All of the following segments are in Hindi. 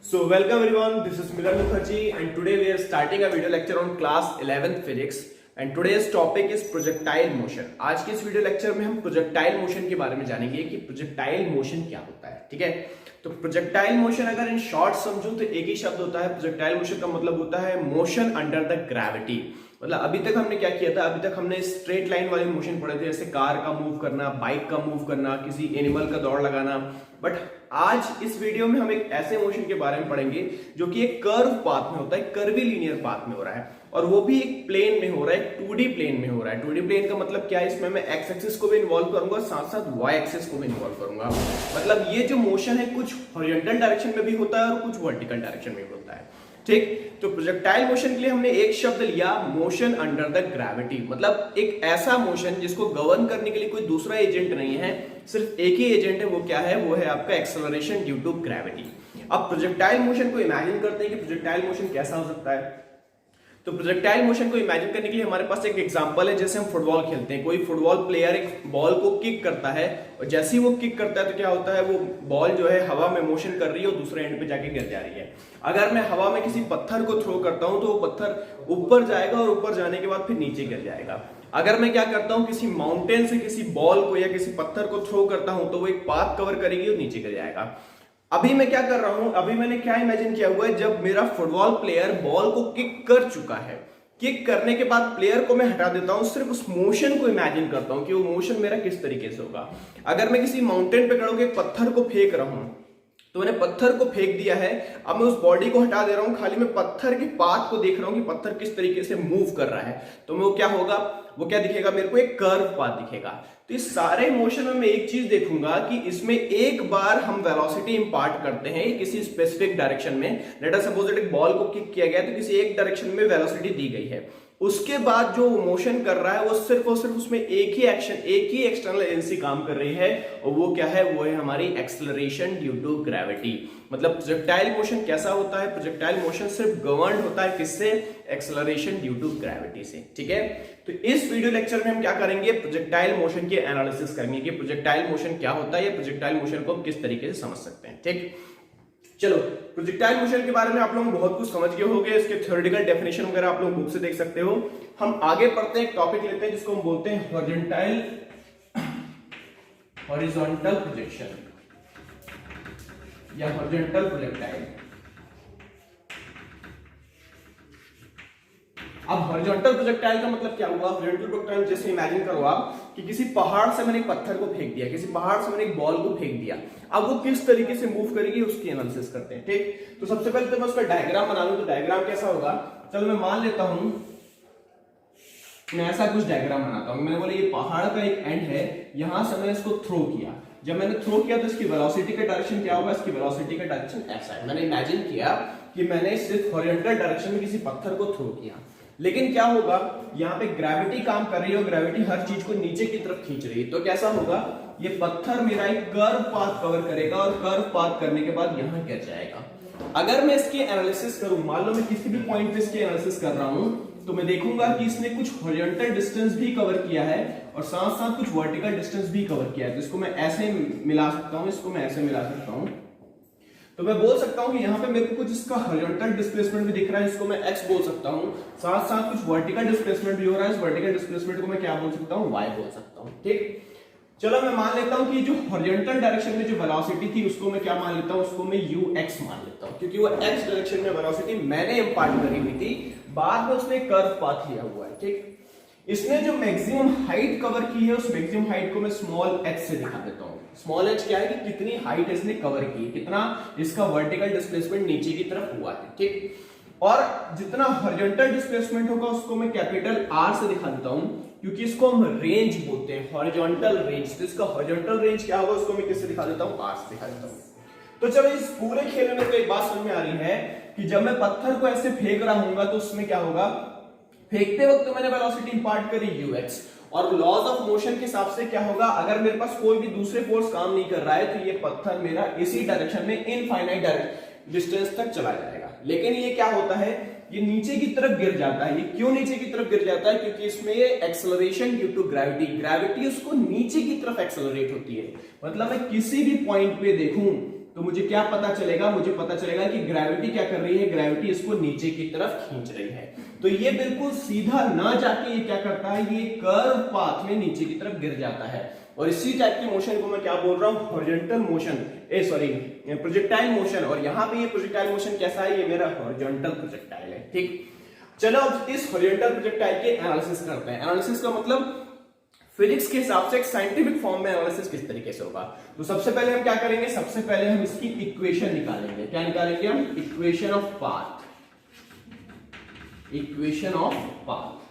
So welcome everyone, this is Milan Mukherjee and today we are starting a video lecture on class 11th physics and today's topic is projectile motion। आज के इस वीडियो लेक्चर में हम प्रोजेक्टाइल मोशन के बारे में जानेंगे कि प्रोजेक्टाइल मोशन क्या होता है। ठीक है, तो प्रोजेक्टाइल मोशन अगर इन शॉर्ट समझूं तो एक ही शब्द होता है। प्रोजेक्टाइल मोशन का मतलब होता है मोशन अंडर द ग्रेविटी। मतलब अभी तक हमने क्या किया था, अभी तक हमने स्ट्रेट लाइन वाले मोशन पढ़े थे, जैसे कार का मूव करना, बाइक का मूव करना, किसी एनिमल का दौड़ लगाना। बट आज इस वीडियो में हम एक ऐसे मोशन के बारे में पढ़ेंगे जो कि एक कर्व पाथ में होता है, कर्वी लीनियर पाथ में हो रहा है और वो भी एक प्लेन में हो रहा है, 2D प्लेन में हो रहा है। 2D प्लेन का मतलब क्या है, इसमें मैं एक्स एक्सिस को भी इन्वॉल्व करूंगा, साथ साथ वाई एक्सिस को भी इन्वॉल्व करूंगा। मतलब ये जो मोशन है कुछ हॉरिजॉन्टल डायरेक्शन में भी होता है और कुछ वर्टिकल डायरेक्शन में भी होता है। ठीक, तो प्रोजेक्टाइल मोशन के लिए हमने एक शब्द लिया, मोशन अंडर द ग्रेविटी। मतलब एक ऐसा मोशन जिसको गवर्न करने के लिए कोई दूसरा एजेंट नहीं है, सिर्फ एक ही एजेंट है। वो क्या है, वो है आपका एक्सेलरेशन ड्यू टू ग्रेविटी। अब प्रोजेक्टाइल मोशन को इमेजिन करते हैं कि प्रोजेक्टाइल मोशन कैसा हो सकता है। तो प्रोजेक्टाइल मोशन को इमेजिन करने के लिए हमारे पास एक एग्जांपल है। जैसे हम फुटबॉल खेलते हैं, कोई फुटबॉल प्लेयर एक बॉल को किक करता है और जैसे ही वो किक करता है तो क्या होता है, वो बॉल जो है हवा में मोशन कर रही है और दूसरे एंड पे जाके गिर जा रही है। अगर मैं हवा में किसी पत्थर को थ्रो करता हूं तो वो पत्थर ऊपर जाएगा और ऊपर जाने के बाद फिर नीचे गिर जाएगा। अगर मैं क्या करता हूं, किसी माउंटेन से किसी बॉल को या किसी पत्थर को थ्रो करता हूं तो वो एक पाथ कवर करेगी और नीचे गिर जाएगा। अभी मैं क्या कर रहा हूं, अभी मैंने क्या इमेजिन किया हुआ है, जब मेरा फुटबॉल प्लेयर बॉल को किक कर चुका है, किक करने के बाद प्लेयर को मैं हटा देता हूं, सिर्फ उस मोशन को इमेजिन करता हूं कि वो मोशन मेरा किस तरीके से होगा। अगर मैं किसी माउंटेन पे खड़ा होकर एक पत्थर को फेंक रहा हूं, तो मैंने पत्थर को फेंक दिया है, अब मैं उस बॉडी को हटा दे रहा हूं, खाली मैं पत्थर के पाथ को देख रहा हूं कि पत्थर किस तरीके से मूव कर रहा है। तो वो क्या होगा, वो क्या दिखेगा, मेरे को एक कर्व पाथ दिखेगा। तो इस सारे मोशन में मैं एक चीज देखूंगा कि इसमें एक बार हम वेलोसिटी इंपार्ट करते हैं किसी स्पेसिफिक डायरेक्शन में। लेट अस सपोज एक बॉल को किक किया गया तो किसी एक डायरेक्शन में वेलोसिटी दी गई है, उसके बाद जो मोशन कर रहा है वो सिर्फ और सिर्फ उसमें एक ही एक्शन, एक ही एक्सटर्नल एजेंसी काम कर रही है और वो क्या है, वो है हमारी एक्सेलरेशन ड्यू टू ग्रेविटी। मतलब प्रोजेक्टाइल मोशन कैसा होता है, प्रोजेक्टाइल मोशन सिर्फ गवर्न होता है किससे, एक्सेलरेशन ड्यू टू ग्रेविटी से। ठीक है, तो इस वीडियो लेक्चर में हम क्या करेंगे, प्रोजेक्टाइल मोशन के एनालिसिस करेंगे कि प्रोजेक्टाइल मोशन क्या होता है या प्रोजेक्टाइल मोशन को हम किस तरीके से समझ सकते हैं। ठीक, चलो प्रोजेक्टाइल मोशन के बारे में आप लोग बहुत कुछ समझ गए होंगे, इसके थ्योरेटिकल डेफिनेशन वगैरह आप लोग बुक से देख सकते हो। हम आगे पढ़ते हैं, एक टॉपिक लेते हैं जिसको हम बोलते हैं हॉरिजॉन्टल प्रोजेक्शन या हॉरिजॉन्टल प्रोजेक्टाइल। अब हॉरिजॉन्टल प्रोजेक्टाइल का मतलब क्या हुआ, हॉरिजॉन्टल प्रोजेक्टाइल जैसे इमेजिन करो आप कि किसी पहाड़ से मैंने एक पत्थर को फेंक दिया, किसी पहाड़ से मैंने एक बॉल को फेंक दिया, अब वो किस तरीके से मूव करेगी उसकी एनालिसिस करते हैं। ठीक, तो सबसे पहले तो मैं उसका डायग्राम बना लूं, तो डायग्राम कैसा होगा, चलो मैं मान लेता हूं, मैं ऐसा कुछ डायग्राम बनाता हूं। मैंने बोला ये पहाड़ का एक एंड है, यहां से मैंने इसको थ्रो किया, जब मैंने थ्रो किया तो इसकी वेलोसिटी का डायरेक्शन क्या होगा, इसकी वेलोसिटी का डायरेक्शन ऐसा है। मैंने इमेजिन किया कि मैंने सिर्फ हॉरिजॉन्टल डायरेक्शन में किसी पत्थर को थ्रो किया, लेकिन क्या होगा, यहाँ पे ग्रेविटी काम कर रही है और ग्रेविटी हर चीज को नीचे की तरफ खींच रही है। तो कैसा होगा, ये पत्थर मेरा एक कर्व पाथ कवर करेगा और कर्व पाथ करने के बाद यहाँ गिर जाएगा। अगर मैं इसकी एनालिसिस करूं, मान लो मैं किसी भी पॉइंट पे इसकी एनालिसिस कर रहा हूं, तो मैं देखूंगा कि इसने कुछ हॉरिजॉन्टल डिस्टेंस भी कवर किया है और साथ साथ कुछ वर्टिकल डिस्टेंस भी कवर किया है। तो इसको मैं ऐसे मिला सकता हूं, इसको मैं ऐसे मिला सकता हूं। तो मैं बोल सकता हूं कि यहाँ पे मेरे को कुछ इसका हॉरिजॉन्टल डिस्प्लेसमेंट भी दिख रहा है, इसको मैं x बोल सकता हूं, साथ साथ कुछ वर्टिकल डिस्प्लेसमेंट भी हो रहा है, इस वर्टिकल डिस्प्लेसमेंट को मैं क्या बोल सकता हूं, y बोल सकता हूं। ठीक, चलो मैं मान लेता हूं कि जो हॉरिजॉन्टल डायरेक्शन में जो वेलोसिटी थी उसको मैं क्या मान लेता हूं, उसको मैं ux मान लेता हूं, क्योंकि वो x डायरेक्शन में वेलोसिटी मैंने इंपार्ट करी हुई थी, बाद में उसने कर्व पाथ लिया हुआ है। ठीक, इसने जो मैक्सिमम हाइट कवर की है उस मैक्सिमम हाइट को मैं स्मॉल h से दिखा देता हूं। स्मॉल h क्या है कि कितनी हाइट इसने कवर की, कितना इसका वर्टिकल डिस्प्लेसमेंट नीचे की तरफ हुआ है। ठीक, और जितना हॉरिजॉन्टल डिस्प्लेसमेंट होगा उसको मैं कैपिटल R से दिखा देता हूं, क्योंकि इसको हम रेंज बोलते हैं, हॉरिजॉन्टल रेंज। तो इसका हॉरिजॉन्टल रेंज क्या होगा, उसको मैं किससे दिखा देता हूं, R से दिखा देता हूं। तो चलो इस पूरे खेल में तो एक बात समझ में आ रही है कि जब मैं पत्थर को ऐसे फेंक रहा हूंगा तो उसमें क्या होगा, फेंकते वक्त तो मैंने वेलोसिटी इंपार्ट करी ux, और लॉज ऑफ मोशन के हिसाब से क्या होगा, अगर मेरे पास कोई भी दूसरे फोर्स काम नहीं कर रहा है तो ये पत्थर मेरा इसी डायरेक्शन में इनफाइनाइट डिस्टेंस तक चला जाएगा। लेकिन ये क्या होता है, ये नीचे की तरफ गिर जाता है। ये क्यों नीचे की तरफ गिर जाता है, क्योंकि इसमें ये acceleration due to gravity, gravity उसको नीचे की तरफ एक्सेलरेट होती है। मतलब मैं किसी भी पॉइंट पे देखूं तो मुझे क्या पता चलेगा, मुझे पता चलेगा कि ग्रेविटी क्या कर रही है, ग्रेविटी इसको नीचे की तरफ खींच रही है। तो ये बिल्कुल सीधा ना जाके ये क्या करता है, ये कर्व पाथ में नीचे की तरफ गिर जाता है। और इसी टाइप के मोशन को मैं क्या बोल रहा हूं, हॉरिजॉन्टल मोशन, प्रोजेक्टाइल मोशन। और यहाँ पे ये प्रोजेक्टाइल मोशन कैसा है, ये मेरा हॉरिजॉन्टल प्रोजेक्टाइल है। ठीक, चलो अब इस हॉरिजॉन्टल प्रोजेक्टाइल के एनालिसिस करते हैं। एनालिसिस का मतलब फिजिक्स के हिसाब से एक साइंटिफिक फॉर्म में एनालिसिस किस तरीके से होगा। तो सबसे पहले हम क्या करेंगे, सबसे पहले हम इसकी इक्वेशन निकालेंगे। क्या निकालेंगे हम, equation of path, equation of path.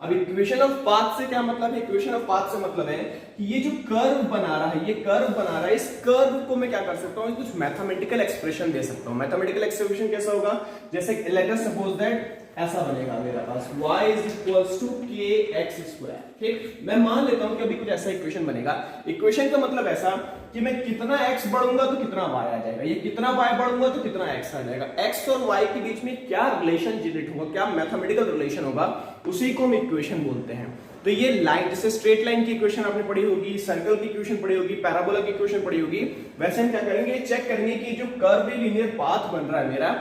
अब इक्वेशन ऑफ पाथ से क्या मतलब है, इक्वेशन ऑफ पाथ से मतलब है कि ये जो कर्व बना रहा है, ये कर्व बना रहा है, इस कर्व को मैं क्या कर सकता हूं, कुछ मैथमेटिकल एक्सप्रेशन दे सकता हूं। मैथमेटिकल एक्सप्रेशन कैसा होगा, जैसे लेट अस सपोज दैट ऐसा बनेगा मेरा पास y is equals to kx square. ठीक, मैं मान लेता हूं कि अभी कुछ ऐसा इक्वेशन बनेगा। इक्वेशन का मतलब ऐसा कि मैं कितना x बढ़ूंगा तो कितना y आ जाएगा, ये कितना y बढ़ूंगा तो कितना x आ जाएगा। x और y के बीच में क्या रिलेशन जनरेट होगा, क्या मैथमेटिकल रिलेशन होगा, उसी को हम इक्वेशन बोलते हैं। तो ये लाइन, जैसे स्ट्रेट लाइन की इक्वेशन आपने पढ़ी होगी, सर्कल की इक्वेशन पढ़ी होगी, पैराबोला की इक्वेशन पढ़ी होगी, वैसे हम क्या करेंगे, चेक करेंगे कि जो कर्व लीनियर पाथ बन रहा है मेरा,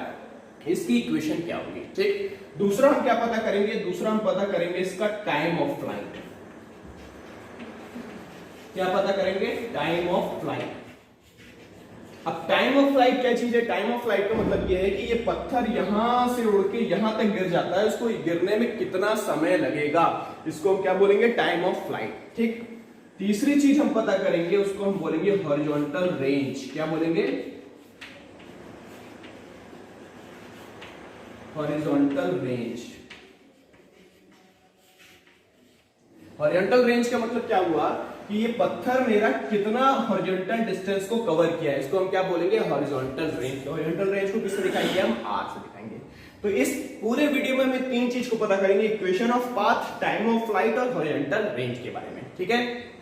इसकी इक्वेशन क्या होगी। ठीक, दूसरा हम क्या पता करेंगे, दूसरा हम पता करेंगे इसका टाइम ऑफ फ्लाइट। क्या पता करेंगे, टाइम ऑफ फ्लाइट। अब टाइम ऑफ फ्लाइट क्या चीज है, टाइम ऑफ फ्लाइट का मतलब यह है कि ये पत्थर यहां से उड़ के यहां तक गिर जाता है, उसको गिरने में कितना समय लगेगा, इसको हम क्या बोलेंगे, टाइम ऑफ फ्लाइट। ठीक, तीसरी चीज हम पता करेंगे, उसको हम बोलेंगे हॉरिजॉन्टल रेंज। क्या बोलेंगे, हॉरिजॉन्टल रेंज। हॉरिजॉन्टल रेंज का मतलब क्या हुआ कि ये पत्थर मेरा कितना हॉरिजॉन्टल डिस्टेंस को कवर किया है, इसको हम क्या बोलेंगे, हॉरिजॉन्टल रेंज। हॉरिजॉन्टल रेंज को किससे दिखाएंगे हम, आर से दिखाएंगे। तो इस पूरे वीडियो में हम तीन चीज को पता करेंगे, equation of path, time of flight और हॉरिजॉन्टल रेंज के बारे में। ठीक है,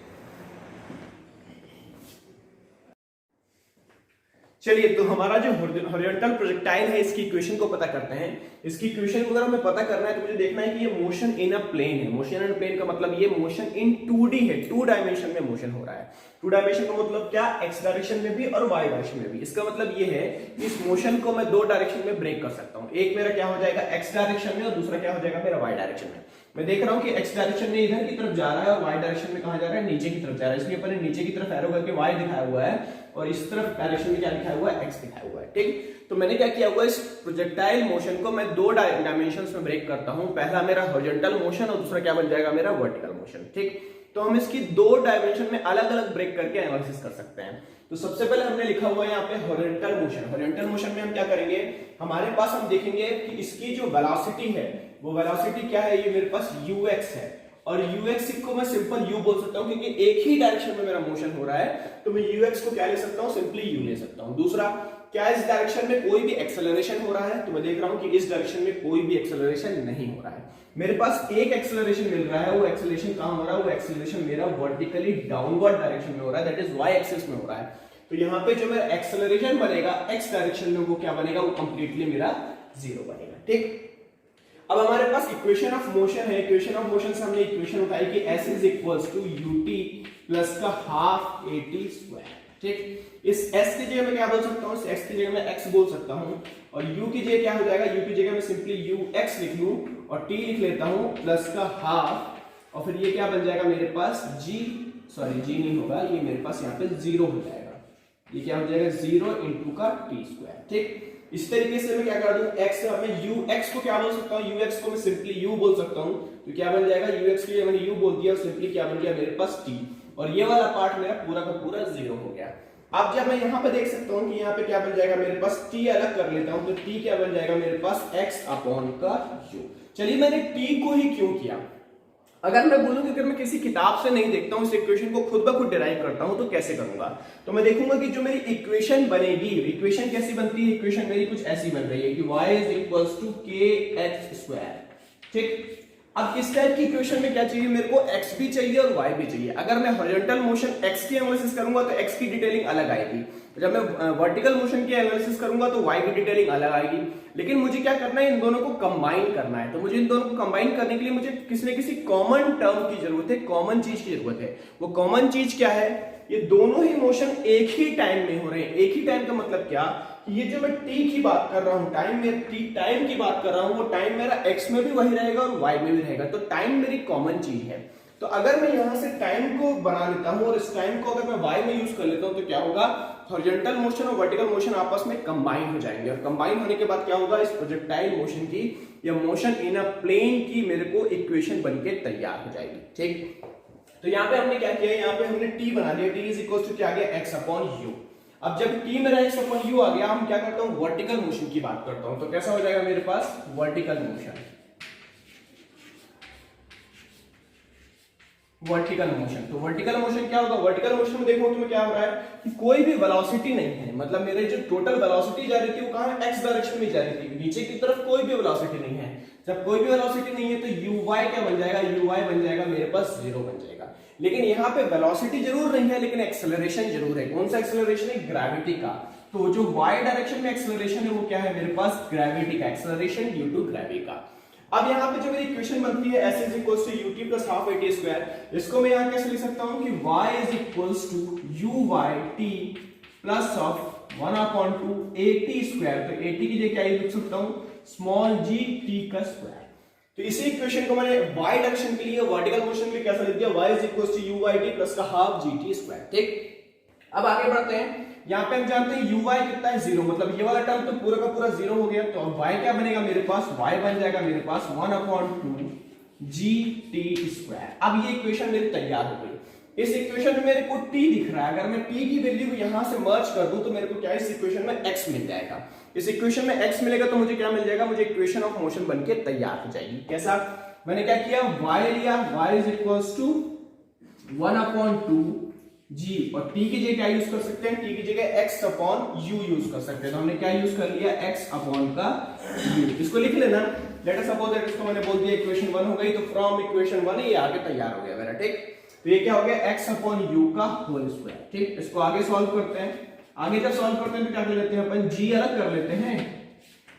चलिए तो हमारा जो हॉरिजॉन्टल प्रोजेक्टाइल है, इसकी इक्वेशन को पता करते हैं। इसकी इक्वेशन को अगर हमें पता करना है तो मुझे देखना है कि ये मोशन इन अ प्लेन है। मोशन इन अ प्लेन का मतलब ये मोशन इन 2D है, 2 डायमेंशन में मोशन हो रहा है। 2 डायमेंशन का मतलब क्या, एक्स डायरेक्शन में भी और वाई डायरेक्शन में भी। इसका मतलब ये है कि इस मोशन को मैं 2 डायरेक्शन में ब्रेक कर सकता हूं। एक मेरा क्या हो जाएगा, एक्स डायरेक्शन में, और दूसरा क्या हो जाएगा मेरा वाई डायरेक्शन में। मैं देख रहा हूं कि एक्स डायरेक्शन में इधर की तरफ जा रहा है और वाई डायरेक्शन में कहां जा रहा है, नीचे की तरफ जा रहा है। इसलिए अपने नीचे की तरफ एरो करके वाई दिखाया हुआ है और इस तरफ डायरेक्शन में क्या दिखाया हुआ है, एक्स दिखाया हुआ है। ठीक, तो मैंने क्या किया हुआ है, इस प्रोजेक्टाइल मोशन को मैं 2 डायमेंशंस में ब्रेक करता हूं। पहला मेरा हॉरिजॉन्टल मोशन और दूसरा क्या बन जाएगा मेरा वर्टिकल मोशन। ठीक, तो हम इसकी 2 डायमेंशन में अलग अलग ब्रेक करके एनालिसिस कर सकते हैं। तो सबसे पहले हमने लिखा हुआ है यहाँ पे हॉरिजॉन्टल मोशन। हॉरिजॉन्टल मोशन में हम क्या करेंगे, हमारे पास हम देखेंगे कि इसकी जो वेलोसिटी है, वो वेलोसिटी क्या है, ये मेरे पास ux है। और ux को मैं सिंपल u बोल सकता हूं क्योंकि एक ही डायरेक्शन में मेरा मोशन हो रहा है, तो मैं ux को क्या ले सकता हूं, सिंपली u ले सकता हूं। दूसरा, क्या इस डायरेक्शन में कोई भी एक्सेलरेशन हो रहा है, तो मैं देख रहा हूं कि इस डायरेक्शन में कोई भी एक्सेलरेशन नहीं हो रहा है। मेरे पास एक एक्सेलरेशन मिल रहा है, वो एक्सेलरेशन कहां हो रहा है, वो एक्सेलरेशन मेरा वर्टिकली डाउनवर्ड डायरेक्शन में हो रहा है, दैट इज y एक्सिस में हो रहा है। तो यहाँ पे जो मेरा एक्सेलरेशन बनेगा x डायरेक्शन में, वो क्या बनेगा, वो कंप्लीटली मेरा 0 बनेगा। ठीक, अब हमारे पास इक्वेशन ऑफ मोशन है। इक्वेशन ऑफ मोशन से हमने इक्वेशन उठाई कि s is equals to ut plus का हाफ at स्क्वायर। ठीक, इस s की जगह मैं क्या बोल सकता हूँ, x की जगह मैं x बोल सकता हूँ, और u की जगह क्या हो जाएगा, u की जगह मैं सिंपली ux लिख लूं और t लिख लेता हूँ प्लस का हाफ, और फिर ये क्या बन जाएगा मेरे पास g नहीं होगा, ये मेरे पास यहाँ पे 0 हो जाएगा। ये क्या हो जाएगा, 0 इंटू का t स्क्वायर। ठीक, इस तरीके से मैं क्या कर दूं, x में ux को क्या बोल सकता हूं, ux को मैं सिंपली u बोल सकता हूं। तो क्या बन जाएगा, ux के लिए मैंने u बोल दिया और सिंपली क्या बन गया मेरे पास t, और ये वाला पार्ट मेरा पूरा का पूरा 0 हो गया। अब जब मैं यहाँ पे देख सकता हूँ कि यहाँ पे क्या बन जाएगा मेरे पास, t अलग कर लेता हूँ, तो t क्या बन जाएगा मेरे पास, x अपॉन का u। चलिए मैंने t को ही क्यों किया, अगर मैं बोलूं कि अगर मैं किसी किताब से नहीं देखता हूं, इस इक्वेशन को खुद ब खुद डिराइव करता हूं, तो कैसे करूंगा, तो मैं देखूंगा कि जो मेरी इक्वेशन बनेगी, इक्वेशन कैसी बनती है, इक्वेशन मेरी कुछ ऐसी बन रही है कि y is equals to kx square. ठीक, अब इस टाइप की इक्वेशन में क्या चाहिए मेरे को, x भी चाहिए और y भी चाहिए। अगर मैं हॉरिजॉन्टल मोशन x की एनालिसिस करूंगा तो x की डिटेलिंग अलग आएगी, जब मैं वर्टिकल मोशन की एनालिसिस करूंगा तो y की डिटेलिंग अलग आएगी। लेकिन मुझे क्या करना है, इन दोनों को कंबाइन करना है। तो मुझे इन दोनों को कंबाइन करने के लिए मुझे किसी न किसी कॉमन टर्म की जरूरत है, कॉमन चीज की जरूरत है। वो कॉमन चीज क्या है, ये दोनों ही मोशन एक ही टाइम में हो रहे हैं। एक ही टाइम का मतलब क्या, ये जो मैं t की बात कर रहा हूं, टाइम की बात कर रहा हूं, वो टाइम मेरा x में भी वही रहेगा और y में भी रहेगा। तो टाइम मेरी कॉमन चीज है। तो अगर मैं यहां से टाइम को बना लेता हूं और इस टाइम को अगर मैं y में यूज कर लेता हूं तो क्या होगा, हॉरिजॉन्टल मोशन और वर्टिकल मोशन आपस में कंबाइन हो जाएंगे और कंबाइन होने के बाद क्या होगा, इस प्रोजेक्टाइल मोशन की या मोशन इन अ प्लेन की मेरे को इक्वेशन बनके तैयार हो जाएगी। ठीक, तो यहाँ पे हमने क्या किया, यहाँ पे हमने t बना लिया, t इज इक्वल टू क्या आ गया, x अपॉन u। अब जब t मेरा x अपॉन u आ गया, हम क्या करता हूँ, वर्टिकल मोशन की बात करता हूँ। तो कैसा हो जाएगा मेरे पास, वर्टिकल मोशन। वर्टिकल मोशन, तो वर्टिकल मोशन क्या होगा, वर्टिकल मोशन में देखो तुम्हें क्या हो रहा है कि कोई भी वेलोसिटी नहीं है, मतलब मेरे जो टोटल वेलोसिटी जा रही थी वो कहां है, x डायरेक्शन में जा रही थी, नीचे की तरफ कोई भी वेलोसिटी नहीं है। जब कोई भी वेलोसिटी नहीं है तो uy क्या बन जाएगा, uy बन जाएगा मेरे पास 0 बन जाएगा। लेकिन यहाँ पे वेलोसिटी जरूर नहीं है लेकिन एक्सेलरेशन जरूर है। कौन सा एक्सेलरेशन है, ग्रेविटी का। तो जो y डायरेक्शन में एक्सेलरेशन है वो क्या है मेरे पास, ग्रेविटी का एक्सेलरेशन ड्यू टू ग्रेविटी का। अब यहाँ पे जो मेरी इक्वेशन बनती है s is equals to ut plus half at square, इसको मैं यहाँ कैसे लिख सकता हूँ कि y is equals to uy t plus of 1 upon 2 at square. तो at की जगह क्या लिख सकता हूँ, स्मॉल g t का स्क्वायर। तो इसी इक्वेशन को मैंने y डायरेक्शन के लिए वर्टिकल मोशन में कैसा लिख दिया, y is equals to uy t plus का हाफ gt स्क्वायर। ठीक, अब आगे बढ़ते हैं। यहाँ पे हम जानते हैं uy कितना है, 0, मतलब ये वाला टर्म तो पूरा का पूरा 0 हो गया। तो अब y क्या बनेगा मेरे पास, y बन जाएगा मेरे पास 1 अपॉन 2 gt स्क्वायर। अब ये इक्वेशन मेरी तैयार हो गई। इस इक्वेशन में मेरे को t दिख रहा है, अगर मैं t की वैल्यू यहां से मर्ज कर दूं तो मेरे को क्या इस इक्वेशन में x मिल जाएगा। इस इक्वेशन में x मिलेगा तो मुझे क्या मिल जाएगा, मुझे इक्वेशन ऑफ मोशन बनके तैयार हो जाएगी। कैसा, मैंने क्या किया, y लिया, y is equals to 1 upon 2 g और t की जगह क्या यूज कर सकते हैं, t की जगह x अपॉन u यूज कर सकते हैं। तो हमने क्या यूज कर लिया, x अपॉन का u। इसको लिख लेना, लेट अस सपोज दैट इसको मैंने बोल दिया इक्वेशन 1 हो गई। तो फ्रॉम इक्वेशन 1 ये आगे तैयार हो गया मेरा। ठीक, तो ये क्या हो गया, x अपॉन u का होल स्क्वायर। ठीक, इसको आगे सॉल्व करते हैं। आगे जब सॉल्व करते हैं तो क्या कर लेते हैं अपन, g अलग कर लेते हैं,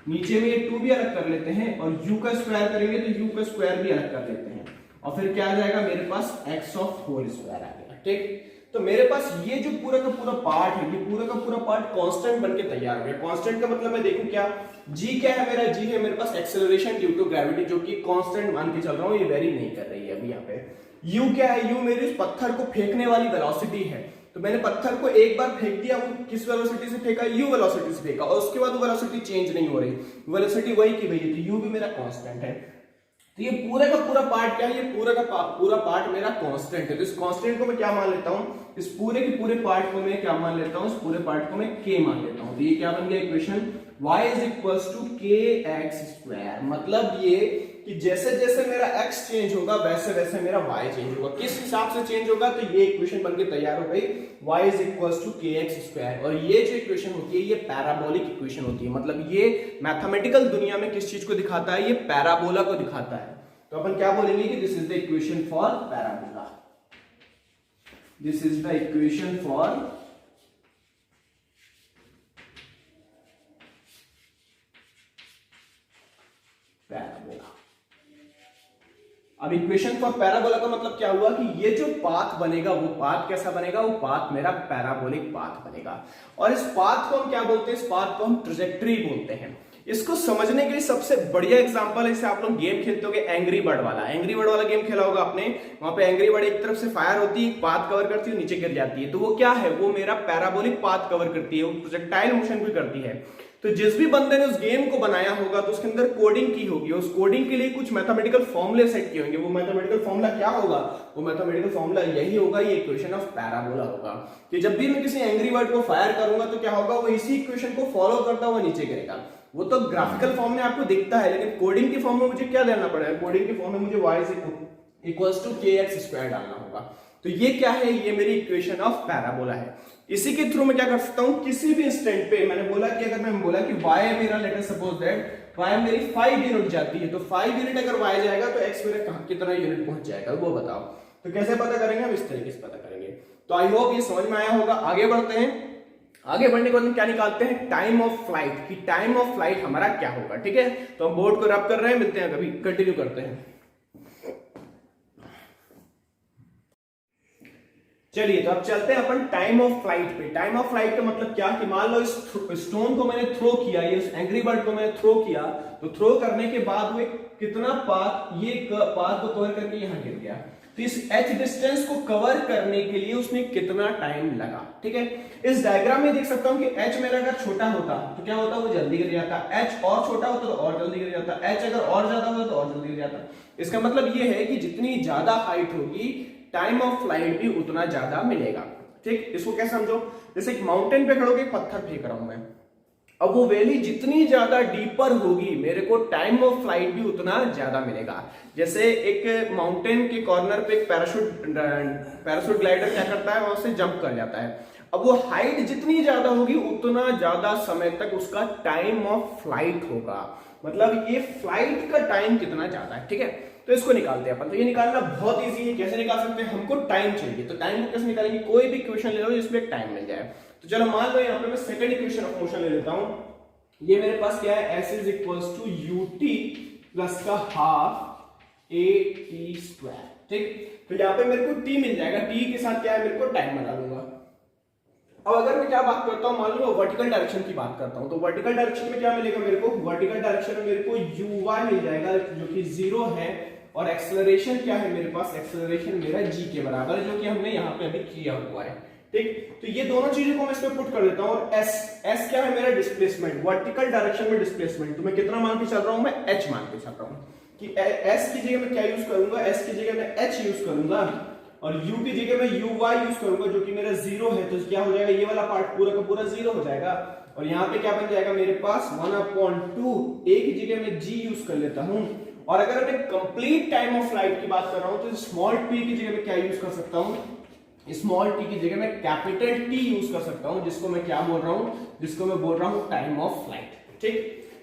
नीचे में ये 2 भी अलग कर लेते हैं और u का स्क्वायर करेंगे तो u का स्क्वायर भी अलग कर लेते हैं और फिर क्या आ जाएगा मेरे पास, x ऑफ होल स्क्वायर आ गया। ठीक, तो मेरे पास ये जो पूरा का पूरा पार्ट है, ये पूरा का पूरा पार्ट कांस्टेंट बनके तैयार हो गया। कांस्टेंट का मतलब मैं देखूं क्या, g क्या है मेरा, g है मेरे पास एक्सेलरेशन ड्यू टू ग्रेविटी, जो कि कांस्टेंट मान के चल रहा हूं, ये वेरी नहीं कर रही है अभी। यहाँ पे u क्या है, u मेरे इस पत्थर को फेंकने वाली वेलोसिटी है। तो मैंने पत्थर को एक बार फेंक दिया, वो किस वेलोसिटी से फेंका, u वेलोसिटी से फेंका और उसके बाद वो वेलोसिटी चेंज नहीं हो रही, वेलोसिटी वही की वही है, तो u भी मेरा कांस्टेंट है। तो ये पूरा का पूरा पार्ट क्या है, ये पूरा का पूरा पार्ट मेरा कांस्टेंट है। तो इस कांस्टेंट को मैं क्या मान लेता हूं, इस पूरे के पूरे पार्ट को मैं क्या मान लेता हूं, इस पूरे पार्ट को मैं k मान लेता हूं। तो ये क्या बन गया equation, y is equals to kx square. मतलब ये कि जैसे जैसे मेरा x चेंज होगा वैसे वैसे मेरा y चेंज होगा। किस हिसाब से चेंज होगा, तो ये इक्वेशन बनके तैयार हो गई, y is equals to kx square. और ये जो इक्वेशन होती है ये पैराबोलिक इक्वेशन होती है, मतलब ये मैथमेटिकल दुनिया में किस चीज को दिखाता है, ये पैराबोला को दिखाता है। तो अपन क्या बोलेंगे कि this is the equation for parabola, this is the equation for parabola. अब इक्वेशन फॉर पैराबोला का मतलब क्या हुआ कि ये जो पाथ बनेगा वो पाथ कैसा बनेगा, वो पाथ मेरा पैराबोलिक पाथ बनेगा। और इस पाथ को हम क्या बोलते हैं, इस पाथ को हम ट्रैजेक्टरी बोलते हैं। इसको समझने के लिए सबसे बढ़िया एग्जांपल है, जैसे आप लोग गेम खेलते होगे एंग्री बर्ड वाला, एंग्री बर्ड वाला गेम खेला होगा आपने। वहां पे एंग्री बर्ड एक तरफ से फायर होती है, पाथ कवर करती है, नीचे गिर जाती है। तो वो क्या है, वो मेरा पैराबोलिक पाथ कवर करती है, वो प्रोजेक्टाइल मोशन भी करती है। तो जिस भी बंदे ने उस गेम को बनाया होगा तो उसके अंदर कोडिंग की होगी, उस कोडिंग के लिए कुछ मैथमेटिकल फॉर्मूले सेट किए होंगे। वो मैथमेटिकल फॉर्मूला क्या होगा, वो मैथमेटिकल फॉर्मूला यही होगा, ये इक्वेशन ऑफ पैराबोला होगा। कि जब भी मैं किसी एंग्री बर्ड को फायर करूंगा तो क्या होगा, वो इसी इक्वेशन को फॉलो करता हुआ नीचे गिरेगा। वो तो ग्राफिकल फॉर्म में आपको दिखता है, लेकिन कोडिंग की फॉर्म में मुझे क्या देना पड़ेगा, कोडिंग की फॉर्म में मुझे y equals to kx square डालना होगा। तो ये क्या है, ये मेरी इक्वेशन ऑफ पैराबोला है। इसी के थ्रू मैं क्या कर सकता हूं, किसी भी इंस्टेंट पे मैंने बोला कि अगर मैं बोला कि y मेरा, let us suppose that y मेरी 5 यूनिट जाती है, तो 5 यूनिट अगर y जाएगा तो x मेरा कहां कितना यूनिट पहुंच जाएगा वो बताओ। तो कैसे पता करेंगे हम, इस तरीके से पता करेंगे। तो आई होप ये समझ में आया होगा। आगे बढ़ते हैं। आगे बढ़ने के बाद हम क्या निकालते हैं, टाइम ऑफ फ्लाइट, कि टाइम ऑफ फ्लाइट हमारा क्या होगा। ठीक है, तो हम बोर्ड को रब कर रहे हैं, मिलते हैं कभी, कंटिन्यू करते हैं। चलिए तो अब चलते हैं अपन टाइम ऑफ फ्लाइट पे। टाइम ऑफ फ्लाइट का मतलब क्या कि मान लो इस स्टोन को मैंने थ्रो किया, ये एंग्री बर्ड को मैंने थ्रो किया, तो थ्रो करने के बाद वो कितना पाथ, ये पाथ को कवर करके यहां गिर गया, तो इस h डिस्टेंस को कवर करने के लिए उसने कितना टाइम लगा। ठीक है, इस डायग्राम में देख सकता हूं कि h मेरा अगर छोटा होता तो क्या होता, वो जल्दी गिर जाता, h और छोटा होता तो और जल्दी गिर जाता, h अगर और ज्यादा होता तो और जल्दी गिर जाता। इसका मतलब ये है कि जितनी ज्यादा हाइट होगी टाइम ऑफ फ्लाइट भी उतना ज्यादा मिलेगा। ठीक, इसको कैसे समझो, जैसे एक माउंटेन पे खड़े होकर पत्थर फेंक रहा हूं मैं, अब वो वैली जितनी ज्यादा डीपर होगी मेरे को टाइम ऑफ फ्लाइट भी उतना ज्यादा मिलेगा। जैसे एक माउंटेन के कॉर्नर पे एक पैराशूट ग्लाइडर क्या करता है, वहां से जंप कर जाता है, अब वो हाइट जितनी ज्यादा होगी उतना ज्यादा समय तक उसका टाइम ऑफ फ्लाइट होगा, मतलब ये फ्लाइट का टाइम कितना ज्यादा है। ठीक है, तो इसको निकालते हैं अपन। तो ये निकालना बहुत इजी है, कैसे निकाल सकते हैं, हमको टाइम चाहिए, तो टाइम को कैसे निकालेंगे, कोई भी इक्वेशन ले लो जिसमें एक टाइम मिल जाए। तो चलो मान लो यहाँ पे मैं सेकंड इक्वेशन ऑफ मोशन ले लेता हूं, ये मेरे पास क्या है, s is equals to ut plus का हाफ a t स्क्वायर। ठीक, तो यहाँ पे मेरे को t मिल जाएगा, t के साथ क्या है मेरे को टाइम बना लूंगा। अब अगर मैं क्या बात करता हूं, मान लो वर्टिकल डायरेक्शन की बात करता हूं, तो वर्टिकल डायरेक्शन में क्या मिलेगा मेरे को, वर्टिकल डायरेक्शन में मेरे को uy मिल जाएगा जो कि 0 है, और एक्सेलरेशन क्या है मेरे पास, एक्सेलरेशन मेरा g के बराबर है, जो कि हमने यहाँ पे अभी किया हुआ है। ठीक, तो ये दोनों चीजों को मैं इसमें पुट कर देता हूं, और s क्या है मेरा डिस्प्लेसमेंट, वर्टिकल डायरेक्शन में डिस्प्लेसमेंट, तो मैं कितना मान के चल रहा हूं, मैं h मान के चल रहा हूं कि s की जगह मैं क्या यूज करूंगा, s की जगह मैं h यूज करूंगा, और u की जगह मैं uy यूज करूंगा जो कि मेरा 0 है, तो क्या हो जाएगा, ये वाला पार्ट पूरा का पूरा 0 हो जाएगा, और यहाँ पे क्या बन जाएगा मेरे पास 1/2, a की जगह मैं g यूज कर लेता हूं। और अगर मैं कंप्लीट टाइम ऑफ फ्लाइट की बात कर रहा हूं तो स्मॉल t की जगह मैं क्या यूज कर सकता हूं, स्मॉल t की जगह मैं कैपिटल T यूज कर सकता हूं, जिसको मैं क्या बोल रहा हूं, जिसको मैं बोल रहा हूं टाइम ऑफ फ्लाइट। ठीक,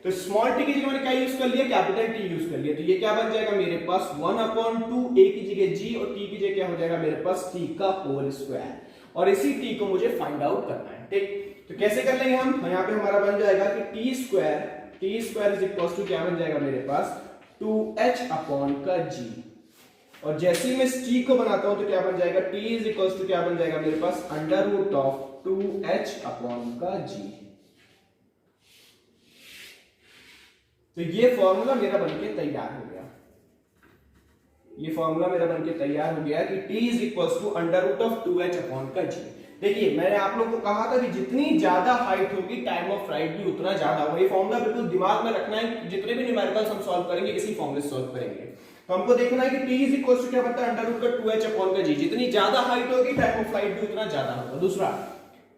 तो स्मॉल t की जगह मैंने क्या यूज कर लिया, कैपिटल T यूज कर लिया, तो ये क्या बन जाएगा मेरे पास 1/2, a की जगह g और t की जगह क्या हो जाएगा मेरे पास t का होल स्क्वायर, और इसी t को मुझे फाइंड आउट करना है। ठीक, तो कैसे कर लेंगे हम, यहाँ पे हमारा बन जाएगा कि t square is equal to क्या बन जाएगा मेरे पास 2h अपॉन का g, और जैसे ही मैं इस t को बनाता हूं तो क्या बन जाएगा, t इज इक्वल टू क्या बन जाएगा मेरे पास under root of 2h upon का g। तो ये फॉर्मूला मेरा बनके तैयार हो गया, ये फॉर्मूला मेरा बनके तैयार हो गया कि t is equal to under root of 2h upon का g। देखिए मैंने आप लोग को कहा था कि जितनी ज्यादा हाइट होगी टाइम ऑफ फ्लाइट भी उतना ज्यादा होगा, ये फॉर्मूला बिल्कुल दिमाग में रखना है, जितने भी न्यूमेरिकल्स हम सॉल्व करेंगे इसी फॉर्मूले से सॉल्व करेंगे। तो हमको देखना है कि t इज इक्वल टू क्या बनता है अंडर रूट का 2h अपॉन का g, जितनी ज्यादा हाइट होगी टाइम ऑफ फ्लाइट भी उतना ज्यादा होगा। दूसरा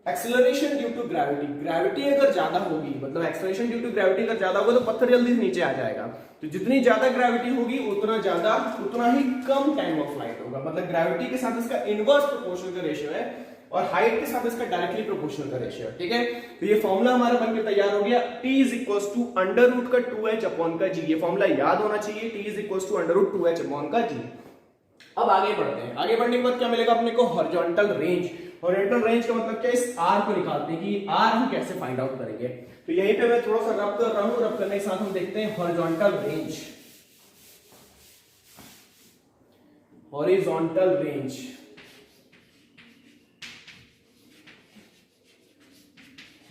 acceleration due to gravity, gravity अगर ज्यादा होगी, मतलब एक्सेलरेशन ड्यू टू ग्रेविटी अगर ज्यादा होगा तो पत्थर जल्दी से नीचे आ जाएगा, तो जितनी ज्यादा ग्रेविटी होगी उतना ही कम टाइम ऑफ फ्लाइट होगा, मतलब ग्रेविटी के साथ इसका इनवर्स प्रोपोर्शनल का रेशियो है, और हाइट के साथ इसका डायरेक्टली प्रोपोर्शनल का रेशियो है। ठीक है, तो ये फॉर्मूला हमारा बनके तैयार हो गया, t is equals to under root का 2h अपॉन का g, ये फॉर्मूला याद होना चाहिए, t is equals to under root 2h upon का g। अब आगे बढ़ते हैं, आगे बढ़ने के बाद क्या मिलेगा अपने को, हॉरिजॉन्टल रेंज। हॉरिजॉन्टल रेंज का मतलब क्या, इस r को निकालते हैं कि r हम कैसे फाइंड आउट करेंगे। तो यहीं पे मैं थोड़ा सा रब कर रहा हूं, रब करने के साथ हम देखते हैं horizontal range, horizontal range.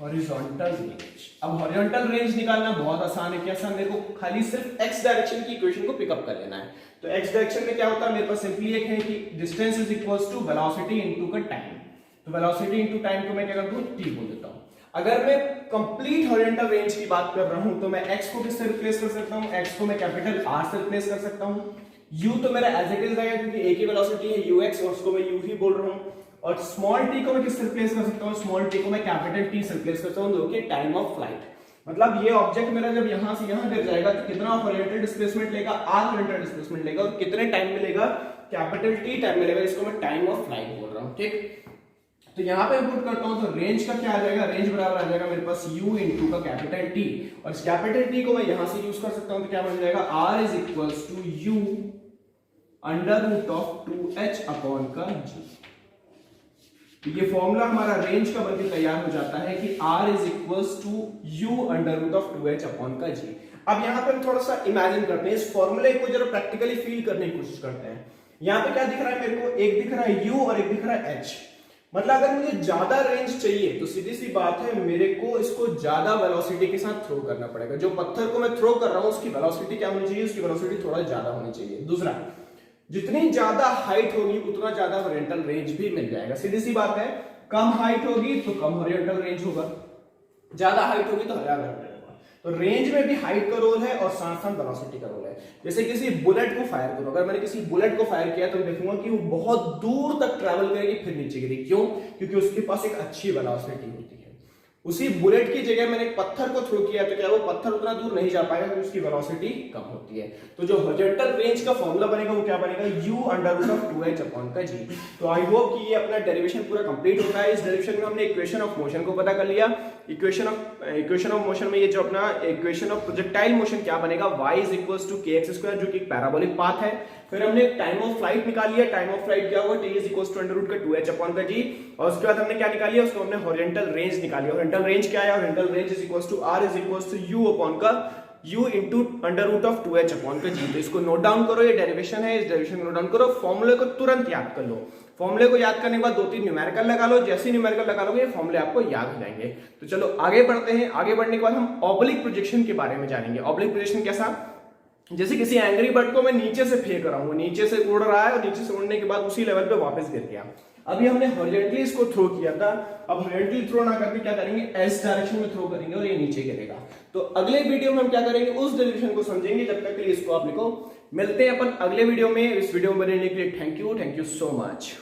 Horizontal range, अब हॉरिजॉन्टल रेंज निकालना बहुत आसान है, कैसा, मेरे को खाली सिर्फ x डायरेक्शन की इक्वेशन को पिकअप कर लेना है। तो x डायरेक्शन में क्या होता है, मेरे पास सिंपली एक है कि distance is equals to velocity into का टाइम, तो वेलोसिटी इनटू टाइम को मैं क्या करता हूं, t बोल देता हूं। अगर मैं कंप्लीट हॉरिजॉन्टल रेंज की बात कर रहा हूं तो मैं x को किससे रिप्लेस कर सकता हूं, x को मैं कैपिटल R से रिप्लेस कर सकता हूं, u तो मेरा एज इट इज रहेगा क्योंकि a की वेलोसिटी है ux, और उसको मैं u ही बोल रहा हूं, और स्मॉल t को मैं किससे रिप्लेस कर सकता हूं, स्मॉल t को मैं कैपिटल T से रिप्लेस करता हूं, जो कि टाइम ऑफ फ्लाइट, मतलब ये ऑब्जेक्ट मेरा जब यहां से यहां गिर जाएगा तो कितना हॉरिजॉन्टल डिस्प्लेसमेंट लेगा, r हॉरिजॉन्टल डिस्प्लेसमेंट लेगा, और कितने टाइम मिलेगा, कैपिटल T टाइम मिलेगा, इसको मैं टाइम ऑफ फ्लाइट बोल रहा हूं। ठीक, तो यहां पे पुट करता हूं तो रेंज का क्या आ जाएगा, रेंज बराबर आ जाएगा मेरे पास u इनटू का कैपिटल T, और इस कैपिटल T को मैं यहां से यूज कर सकता हूं, तो क्या बन जाएगा r is equals to u under root of 2h upon का g। तो ये फॉर्मूला हमारा रेंज का बनके तैयार हो जाता है कि r is equals to u under root of 2h upon का g। अब यहां पे हम थोड़ा सा इमेजिन करते हैं, इस फॉर्मूले को जरा प्रैक्टिकली फील करने की कोशिश करते हैं। यहाँ पे क्या दिख रहा है मेरे को, एक दिख रहा है U और एक दिख रहा है H। मतलब अगर मुझे ज्यादा रेंज चाहिए तो सीधी सी बात है, मेरे को इसको ज्यादा वेलोसिटी के साथ थ्रो करना पड़ेगा। जो पत्थर को मैं थ्रो कर रहा हूं उसकी वेलोसिटी क्या होनी चाहिए, उसकी वेलोसिटी थोड़ा ज्यादा होनी चाहिए। दूसरा, जितनी ज्यादा हाइट होगी उतना ज्यादा हॉरिजॉन्टल रेंज भी मिल जाएगा। सीधी सी बात है, कम हाइट होगी तो कम हॉरिजॉन्टल रेंज होगा, ज्यादा हाइट होगी तो ज्यादा होगा। तो रेंज में भी हाइट का रोल है और साथ साथ वेलोसिटी का रोल है। जैसे किसी बुलेट को फायर करो, अगर मैंने किसी बुलेट को फायर किया तो देखूंगा कि वो बहुत दूर तक ट्रैवल करेगी फिर नीचे गिरेगी। क्यों? क्योंकि उसके पास एक अच्छी वेलोसिटी होती है। उसी बुलेट की जगह मैंने एक पत्थर को थ्रो किया तो क्या वो पत्थर उतना दूर नहीं जा पाएगा क्योंकि उसकी वेलोसिटी कम होती है। तो जो हॉरिजॉन्टल रेंज का फॉर्मूला बनेगा वो क्या बनेगा, u under root of 2h upon का g। तो आई होप कि ये अपना डेरिवेशन पूरा कंप्लीट होता है। इस डेरिवेशन में हमने इक्वेशन ऑफ मोशन को पता कर लिया। इक्वेशन ऑफ मोशन में ये जो अपना इक्वेशन ऑफ प्रोजेक्टाइल मोशन क्या बनेगा, y is equals to kx² जो कि एक पैराबोलिक पाथ है। फिर हमने टाइम ऑफ फ्लाइट निकाल लिया, टाइम ऑफ फ्लाइट क्या होगा, t is equals to under root का 2h अपॉन का g। और उसके बाद हमने क्या निकाल लिया, उसको हमने हॉरिजॉन्टल रेंज निकाली। हॉरिजॉन्टल रेंज क्या है, horizontal range is equals to r is equals to u upon का u into under root of 2h upon का g। तो इसको नोट डाउन करो, ये डेरिवेशन है, इस डेरिवेशन को नोट डाउन करो। फॉर्मूले को तुरंत याद कर लो। फॉर्मूले को याद करने के बाद 2-3 न्यूमेरिकल लगा लो। जैसे न्यूमेरिकल लगा लोगे ये फॉर्मूले आपको याद हो जाएंगे। तो चलो आगे बढ़ते हैं। आगे बढ़ने के बाद हम ऑब्लिक प्रोजेक्शन के बारे में जानेंगे। ऑब्लिक प्रोजेक्शन कैसा, जैसे किसी एंग्री बर्ड को मैं नीचे से फेंक रहा हूं, नीचे से उड़ रहा है और नीचे से उड़ने के बाद उसी लेवल पे वापस गिर गया। अभी हमने हॉरिजॉन्टली इसको थ्रो किया था, अब हॉरिजॉन्टली थ्रो ना करके क्या करेंगे, एस डायरेक्शन में थ्रो करेंगे और ये नीचे गिरेगा। तो अगले वीडियो में हम क्या करेंगे, उस डेरिवेशन को समझेंगे। जब तक के लिए इसको आप लिखो। मिलते हैं अपन अगले वीडियो में। इस वीडियो में बनने के लिए थैंक यू सो मच।